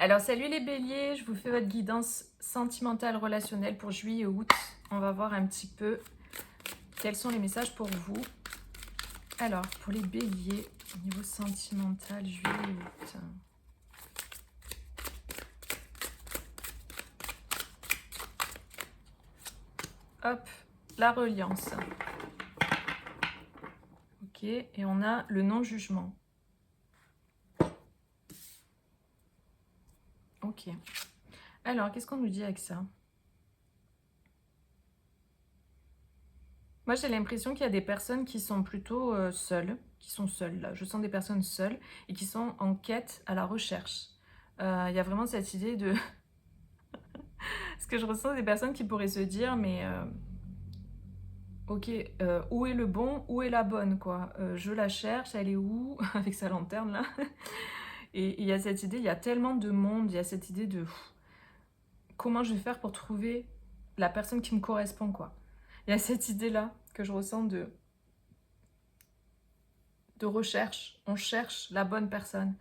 Alors salut les béliers, je vous fais votre guidance sentimentale relationnelle pour juillet et août. On va voir un petit peu quels sont les messages pour vous. Alors pour les béliers, au niveau sentimental, juillet et août. Hop, la reliance. Ok, et on a le non-jugement. Ok. Alors, qu'est-ce qu'on nous dit avec ça? Moi, j'ai l'impression qu'il y a des personnes qui sont plutôt seules, qui sont seules là. Je sens des personnes seules et qui sont en quête, à la recherche. Il y a vraiment cette idée de... Ce que je ressens des personnes qui pourraient se dire, mais ok, où est le bon, où est la bonne, quoi. Je la cherche, elle est où? Avec sa lanterne là. Et il y a cette idée, il y a tellement de monde, il y a cette idée de comment je vais faire pour trouver la personne qui me correspond, quoi. Il y a cette idée là que je ressens de recherche. On cherche la bonne personne.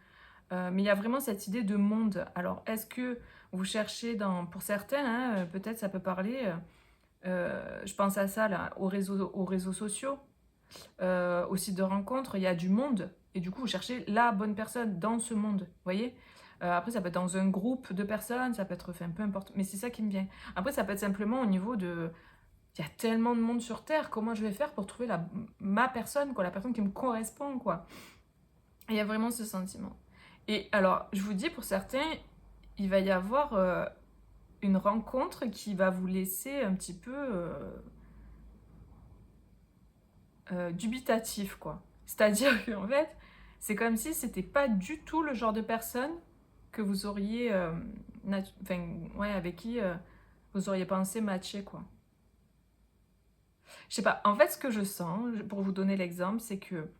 Mais il y a vraiment cette idée de monde. Alors, est-ce que vous cherchez pour certains, hein, peut-être ça peut parler, je pense à ça là, aux réseaux sociaux, aux sites de rencontres, il y a du monde. Et du coup, vous cherchez la bonne personne dans ce monde, vous voyez. Après, ça peut être dans un groupe de personnes, ça peut être, enfin, peu importe. Mais c'est ça qui me vient. Après, ça peut être simplement au niveau de... Il y a tellement de monde sur Terre, comment je vais faire pour trouver ma personne, quoi, la personne qui me correspond, quoi. Il y a vraiment ce sentiment. Et alors, je vous dis, pour certains, il va y avoir une rencontre qui va vous laisser un petit peu dubitatif, quoi. C'est-à-dire qu'en fait, c'est comme si c'était pas du tout le genre de personne que vous auriez, enfin, ouais, avec qui vous auriez pensé matcher, quoi. Je sais pas, en fait, ce que je sens, pour vous donner l'exemple, c'est que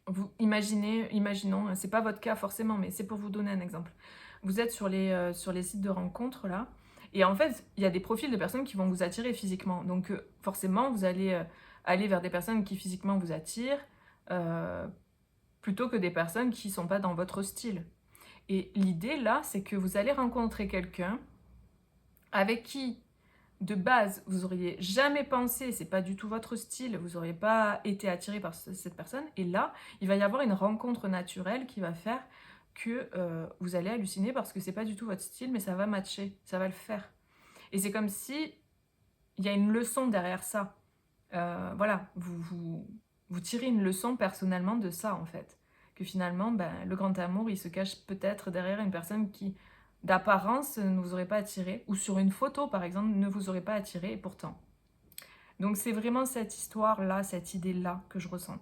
vous imaginons, c'est pas votre cas forcément, mais c'est pour vous donner un exemple. Vous êtes sur les sites de rencontres là, et en fait, il y a des profils de personnes qui vont vous attirer physiquement. Donc forcément, vous allez aller vers des personnes qui physiquement vous attirent, euh, plutôt que des personnes qui sont pas dans votre style. Et l'idée là, c'est que vous allez rencontrer quelqu'un avec qui de base, vous auriez jamais pensé, c'est pas du tout votre style, vous auriez pas été attiré par cette personne, et là, il va y avoir une rencontre naturelle qui va faire que vous allez halluciner parce que c'est pas du tout votre style, mais ça va matcher, ça va le faire. Et c'est comme si il y a une leçon derrière ça. Voilà, vous tirez une leçon personnellement de ça en fait. Que finalement, ben, le grand amour, il se cache peut-être derrière une personne qui, d'apparence, ne vous aurait pas attiré, ou sur une photo par exemple, ne vous aurait pas attiré, et pourtant. Donc c'est vraiment cette histoire-là, cette idée-là que je ressens.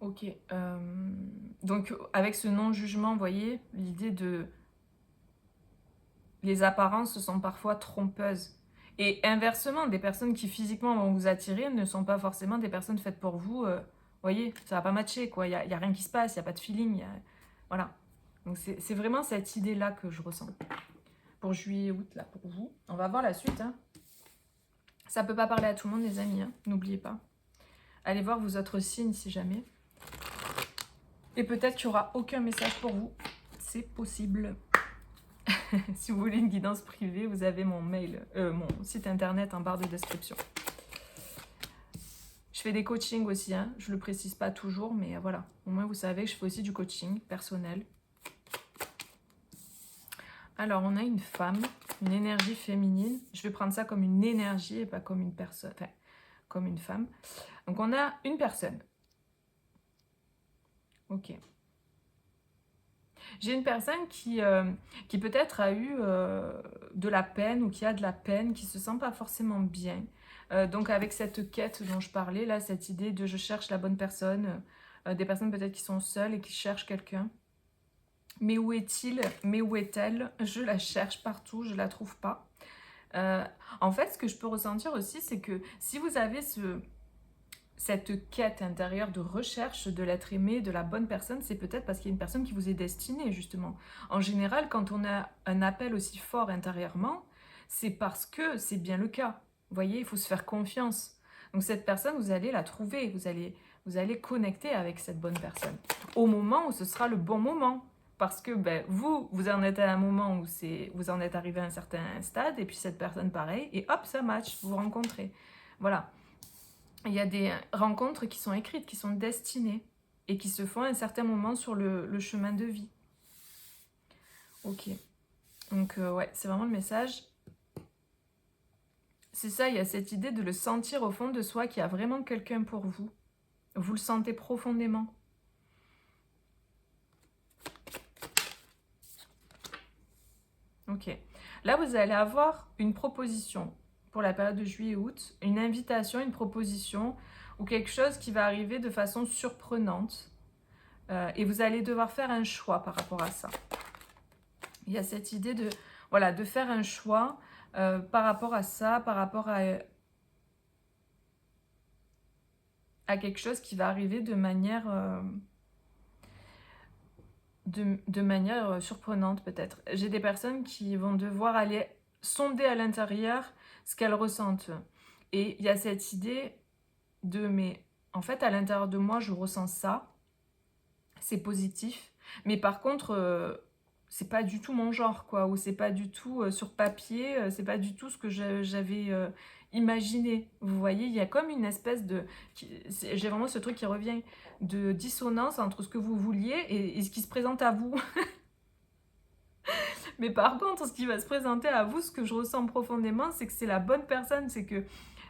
Ok. Donc avec ce non-jugement, vous voyez, l'idée de... Les apparences sont parfois trompeuses. Et inversement, des personnes qui physiquement vont vous attirer ne sont pas forcément des personnes faites pour vous. Voyez, ça va pas matcher, quoi. Y a rien qui se passe, il n'y a pas de feeling. Voilà. Donc c'est vraiment cette idée-là que je ressens. Pour juillet, août, là, pour vous. On va voir la suite. Hein. Ça peut pas parler à tout le monde, les amis. Hein. N'oubliez pas. Allez voir vos autres signes si jamais. Et peut-être qu'il n'y aura aucun message pour vous. C'est possible. Si vous voulez une guidance privée, vous avez mon mail, mon site internet en barre de description. Je fais des coachings aussi, hein. Je ne le précise pas toujours, mais voilà. Au moins, vous savez que je fais aussi du coaching personnel. Alors, on a une femme, une énergie féminine. Je vais prendre ça comme une énergie et pas comme une personne, enfin, comme une femme. Donc, on a une personne. Ok. J'ai une personne qui peut-être a eu de la peine ou qui a de la peine, qui se sent pas forcément bien. Donc avec cette quête dont je parlais, là, cette idée de je cherche la bonne personne, des personnes peut-être qui sont seules et qui cherchent quelqu'un. Mais où est-il? Mais où est-elle? Je la cherche partout, je la trouve pas. En fait, ce que je peux ressentir aussi, c'est que si vous avez cette quête intérieure de recherche de l'être aimé, de la bonne personne, c'est peut-être parce qu'il y a une personne qui vous est destinée, justement. En général, quand on a un appel aussi fort intérieurement, c'est parce que c'est bien le cas. Vous voyez, il faut se faire confiance. Donc cette personne, vous allez la trouver, vous allez connecter avec cette bonne personne. Au moment où ce sera le bon moment. parce que ben, vous en êtes à un moment où vous en êtes arrivé à un certain stade, et puis cette personne pareil, et hop, ça match, vous vous rencontrez. Voilà. Il y a des rencontres qui sont écrites, qui sont destinées, et qui se font à un certain moment sur le chemin de vie. Ok. Donc ouais, c'est vraiment le message. C'est ça, il y a cette idée de le sentir au fond de soi, qu'il y a vraiment quelqu'un pour vous. Vous le sentez profondément. Ok. Là, vous allez avoir une proposition pour la période de juillet-août, une invitation, une proposition, ou quelque chose qui va arriver de façon surprenante. Et vous allez devoir faire un choix par rapport à ça. Il y a cette idée de, voilà, de faire un choix par rapport à ça, par rapport à quelque chose qui va arriver de manière... de manière surprenante peut-être. J'ai des personnes qui vont devoir aller sonder à l'intérieur ce qu'elles ressentent. Et il y a cette idée de, mais en fait à l'intérieur de moi je ressens ça, c'est positif, mais par contre c'est pas du tout mon genre quoi, ou c'est pas du tout sur papier, c'est pas du tout ce que j'avais imaginé. Vous voyez, il y a comme une espèce de... J'ai vraiment ce truc qui revient, de dissonance entre ce que vous vouliez et ce qui se présente à vous. Mais par contre, ce qui va se présenter à vous, ce que je ressens profondément, c'est que c'est la bonne personne, c'est que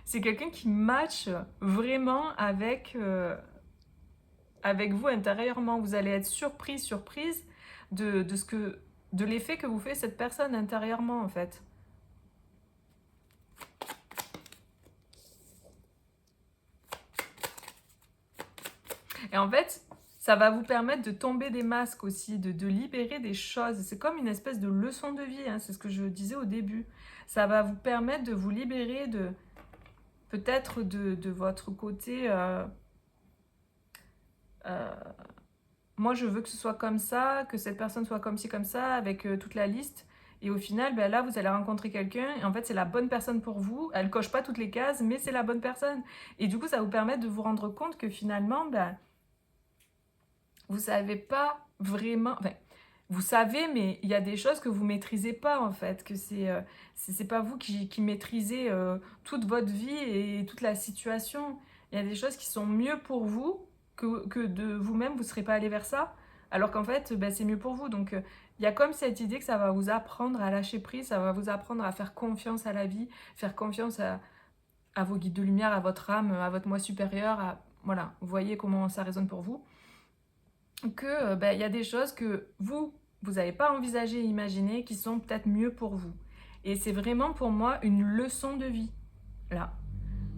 c'est quelqu'un qui match vraiment avec vous intérieurement. Vous allez être surprise de l'effet que vous fait cette personne intérieurement en fait. Et en fait, ça va vous permettre de tomber des masques aussi, de libérer des choses. C'est comme une espèce de leçon de vie, hein, c'est ce que je disais au début. Ça va vous permettre de vous libérer de peut-être de votre côté... moi je veux que ce soit comme ça, que cette personne soit comme ci, comme ça, avec toute la liste. Et au final, ben là, vous allez rencontrer quelqu'un, et en fait, c'est la bonne personne pour vous. Elle coche pas toutes les cases, mais c'est la bonne personne. Et du coup, ça va vous permettre de vous rendre compte que finalement, ben, vous savez pas vraiment... Enfin, vous savez, mais il y a des choses que vous maîtrisez pas, en fait. Que c'est pas vous qui maîtrisez toute votre vie et toute la situation. Il y a des choses qui sont mieux pour vous que de vous-même, vous ne serez pas allé vers ça. Alors qu'en fait, ben, c'est mieux pour vous. Donc, il y a comme cette idée que ça va vous apprendre à lâcher prise, ça va vous apprendre à faire confiance à la vie, faire confiance à vos guides de lumière, à votre âme, à votre moi supérieur. Voilà, vous voyez comment ça résonne pour vous. Que ben, y a des choses que vous n'avez pas envisagé et imaginé qui sont peut-être mieux pour vous. Et c'est vraiment pour moi une leçon de vie. Là,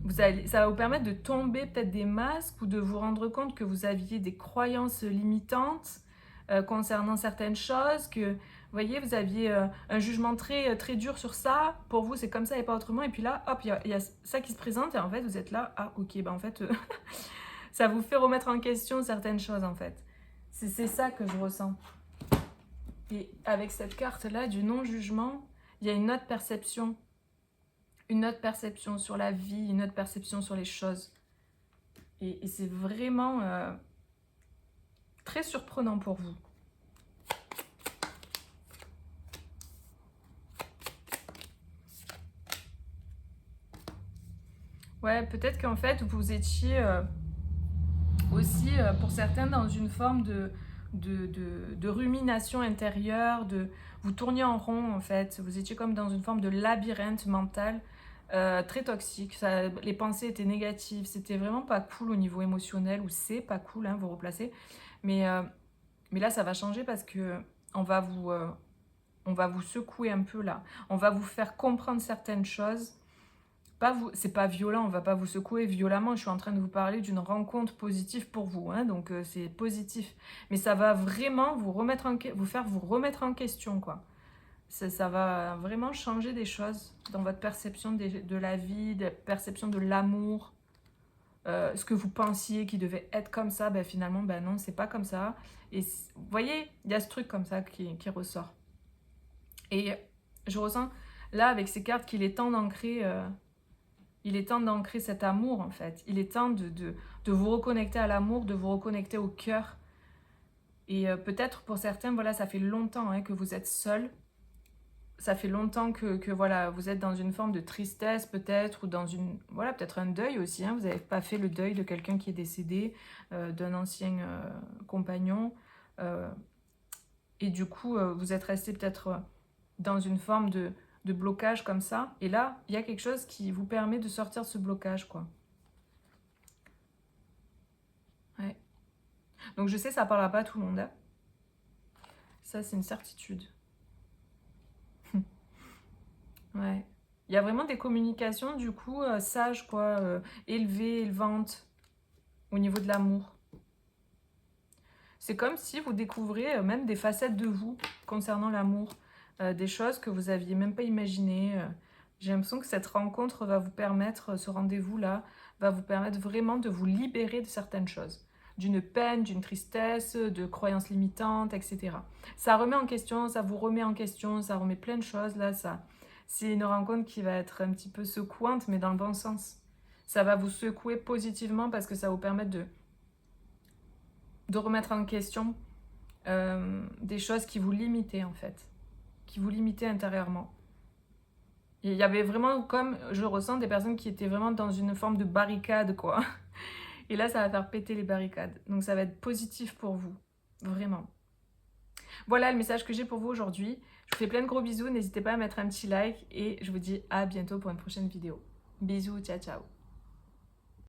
ça va vous permettre de tomber peut-être des masques ou de vous rendre compte que vous aviez des croyances limitantes concernant certaines choses, que vous voyez, vous aviez un jugement très dur sur ça, pour vous c'est comme ça et pas autrement, et puis là, hop, il y a ça qui se présente, et en fait vous êtes là, ah ok, ben en fait, ça vous fait remettre en question certaines choses en fait. C'est ça que je ressens. Et avec cette carte-là du non-jugement, il y a une autre perception sur la vie, une autre perception sur les choses. Et c'est vraiment très surprenant pour vous. Ouais, peut-être qu'en fait, vous étiez aussi, pour certains, dans une forme de rumination intérieure, vous tourniez en rond, en fait. Vous étiez comme dans une forme de labyrinthe mental très toxique. Les pensées étaient négatives. C'était vraiment pas cool au niveau émotionnel, ou c'est pas cool, hein, vous replacez. Mais là, ça va changer parce que on va vous secouer un peu là. On va vous faire comprendre certaines choses. C'est pas violent, on va pas vous secouer violemment. Je suis en train de vous parler d'une rencontre positive pour vous, hein, donc c'est positif. Mais ça va vraiment vous faire vous remettre en question, quoi. Ça va vraiment changer des choses dans votre perception de la vie, de la perception de l'amour. Ce que vous pensiez qui devait être comme ça, ben finalement, ben non, c'est pas comme ça. Et vous voyez, il y a ce truc comme ça qui ressort. Et je ressens là avec ces cartes qu'il est temps d'ancrer cet amour en fait. Il est temps de vous reconnecter à l'amour, de vous reconnecter au cœur. Et peut-être pour certains, voilà, ça fait longtemps hein, que vous êtes seul. Ça fait longtemps que voilà, vous êtes dans une forme de tristesse peut-être, ou dans une, voilà, peut-être un deuil aussi. Hein, vous n'avez pas fait le deuil de quelqu'un qui est décédé, d'un ancien compagnon. Et du coup, vous êtes resté peut-être dans une forme de blocage comme ça. Et là, il y a quelque chose qui vous permet de sortir de ce blocage, quoi. Ouais. Donc je sais, ça ne parlera pas à tout le monde. Hein. Ça, c'est une certitude. Ouais. Il y a vraiment des communications, du coup, sages, quoi, élevées, élevantes, au niveau de l'amour. C'est comme si vous découvrez même des facettes de vous concernant l'amour, des choses que vous n'aviez même pas imaginées. J'ai l'impression que cette rencontre va vous permettre, ce rendez-vous-là, va vous permettre vraiment de vous libérer de certaines choses. D'une peine, d'une tristesse, de croyances limitantes, etc. Ça remet en question, ça vous remet en question, ça remet plein de choses, là, ça... C'est une rencontre qui va être un petit peu secouante, mais dans le bon sens. Ça va vous secouer positivement parce que ça va vous permettre de remettre en question des choses qui vous limitaient en fait, qui vous limitaient intérieurement. Et il y avait vraiment, comme je ressens, des personnes qui étaient vraiment dans une forme de barricade, quoi. Et là, ça va faire péter les barricades. Donc ça va être positif pour vous, vraiment. Voilà le message que j'ai pour vous aujourd'hui. Je vous fais plein de gros bisous, n'hésitez pas à mettre un petit like et je vous dis à bientôt pour une prochaine vidéo. Bisous, ciao ciao.